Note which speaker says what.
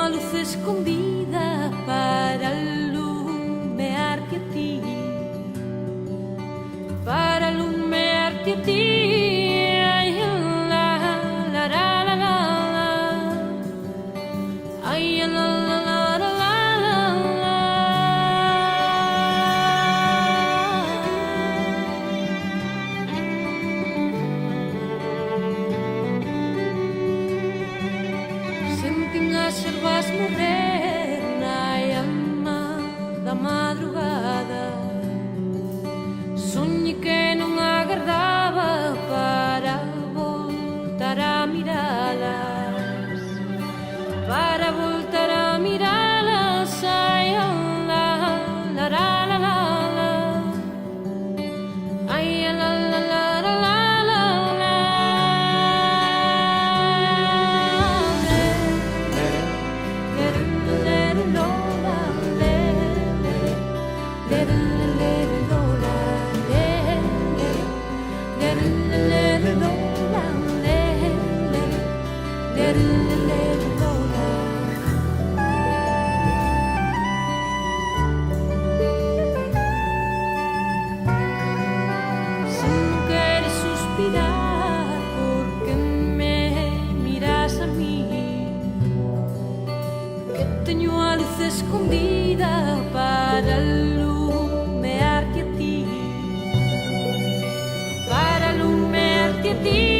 Speaker 1: a luz escondida para alumearte a ti, para alumearte a ti. Ay, la, la, la, la, la, la. Ay, la, la, la, la, la, la. Sentín as ervas morrer na alma da madrugada. Soñé que non agardaba para voltar a miralas, para voltar a miralas. Ai, la, la, la, la, la, la. Ai, la, la, la, la, la, la, la. Si no quieres suspirar, ¿por qué me miras a mí? Que teño a luz escondida para alumearte a ti, para alumearte a ti.